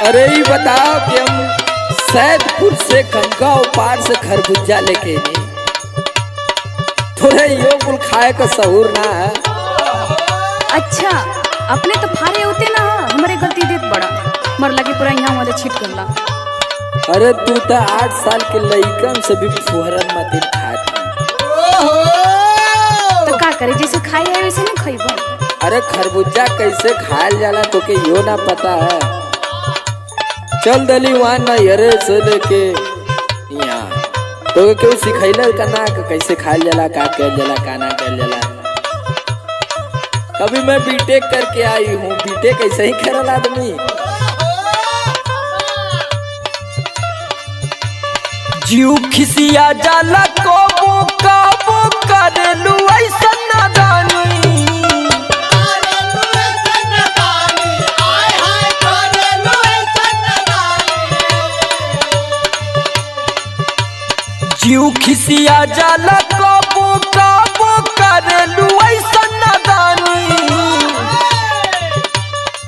अरे ये बताओ कि हम सैदपुर से गंगा पार से खरबूजा लेके नहीं, थोड़े यो कुल खाए का सहूर ना है। अच्छा अपने तो फारे होते ना, हमारे गलती देत बड़ा मर लगे पूरा यहाँ वाले छिट करला। अरे तू तो 8 साल के लइकन से भी फुहरन मत खाती। तो का करे, जैसे खाई है वैसे नहीं खाइबो। अरे खरबूजा कैसे खायल जाला तो के यो ना पता है। चल दली वहाँ ना यरे से लेके यहाँ तो क्यों सिखैले का ना कैसे खायल जाला, का कल जाला, का ना कल जाला। कभी मैं बीटेक करके आई हूँ, बीटेक ऐसे ही करल आदमी। जीव खिसिया जाला कबो कबो करेलू ऐसा नादानी। जीव खिसिया जाला कबो कबो करेलू ऐसा नादानी।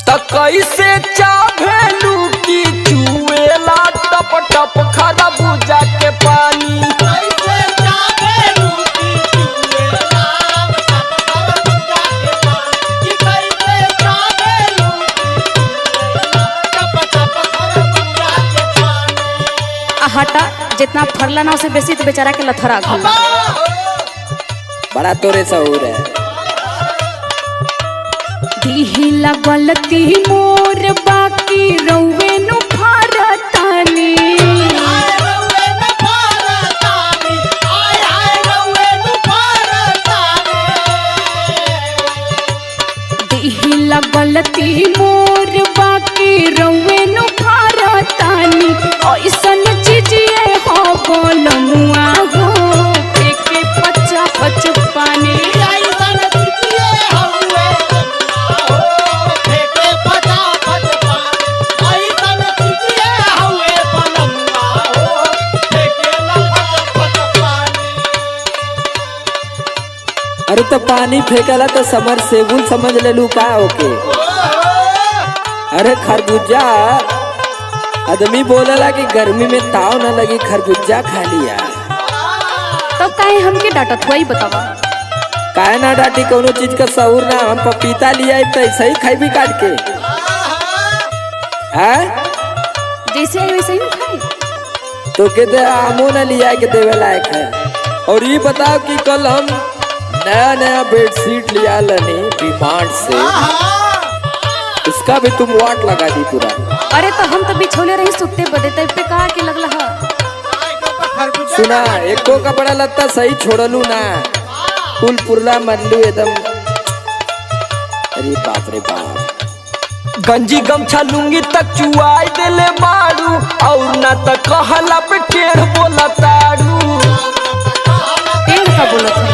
त कैसे चाभेलू की चुएला टप टप खरबूजा के पानी। हटा, जितना फरला ना उसे बेसी तो बेचारा के लथरा घला। बड़ा तोरे सहूर है। दिहिला गलती मोर बाकी रउवे नु भारतानी। दिहिला गलती मोर बाकी रउवे नु भारतानी। ऐसन चीजिए हो बोलनुआ हो एके पच्चा पच पानी। अरे तो पानी फेंकला तो समरसेबुल समझ ले लू का ओके। अरे खरबूजा आदमी बोलेला कि गर्मी में ताव न लगी, खरबूजा खा लिया। तब काहे हमके डांटत हुआ ही बतावा। काहे ना डांटी, कोनो चीज का सहूर ना। हम पपीता लिया तो ऐसे ही खाई काट के है, जैसे है वैसे ही ना खाए। तो कहते आमो न लिया के देवे लायक है। और ये बताओ कि कल हम नया नया बेडशीट लिया लनी डिमांड से, उसका भी तुम वाट लगा दी पूरा। अरे तो हम तो बिछोले रही सुते बदे, तब पे कहा के लगला हा। सुना, एको कपड़ा लत्ता सही छोड़लू ना, कुल पुरला मरलू एकदम। अरे बाप रे बाप। गंजी गमछा लुंगी तक चुआई देले बाड़ू, और ना तक कहला पे टेढ़ बोला ताड़ू। टेढ़ का बोलत है,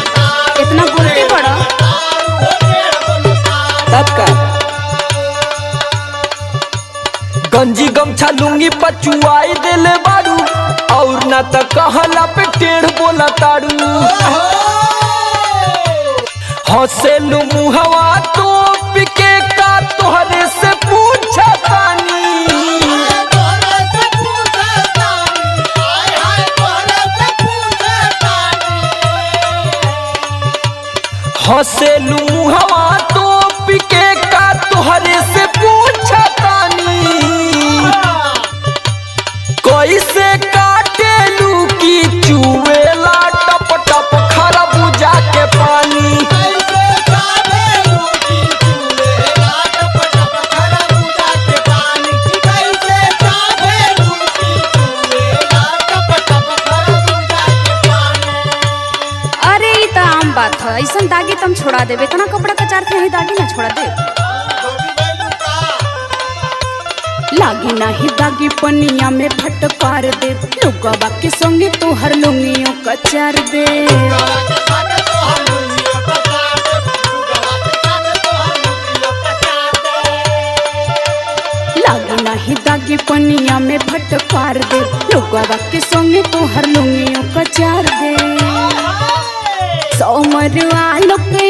इतना बोलते बड़ा तब का। गंजी गमछा लुंगी पचुआई देले बाड़ू, और ना त कहला पे टेढ़ बोला ताड़ू। हंसेलू मुहवा तो पिके का तोहरे से पूछा तानी। हंसेलू मुहवा तो पिके का तोहरे से पूछा तानी। कैसे काटेलू की चुएला टप टप खरबूजा के पानी। अरे ये तो आम बात है, ऐसा दागी तुम छोड़ा देवे। इतना कपड़ा का चार थे दागी ना छोड़ा दे। लागी नाही दागी पनिया में फटकार दे, लुगवा के संगे तोहर लुंगियों का चार दे। लागी नाही दागी पनिया में फटकार दे, लुगवा के संगे तोहर लुंगियों का चार दे। सोमर आलो के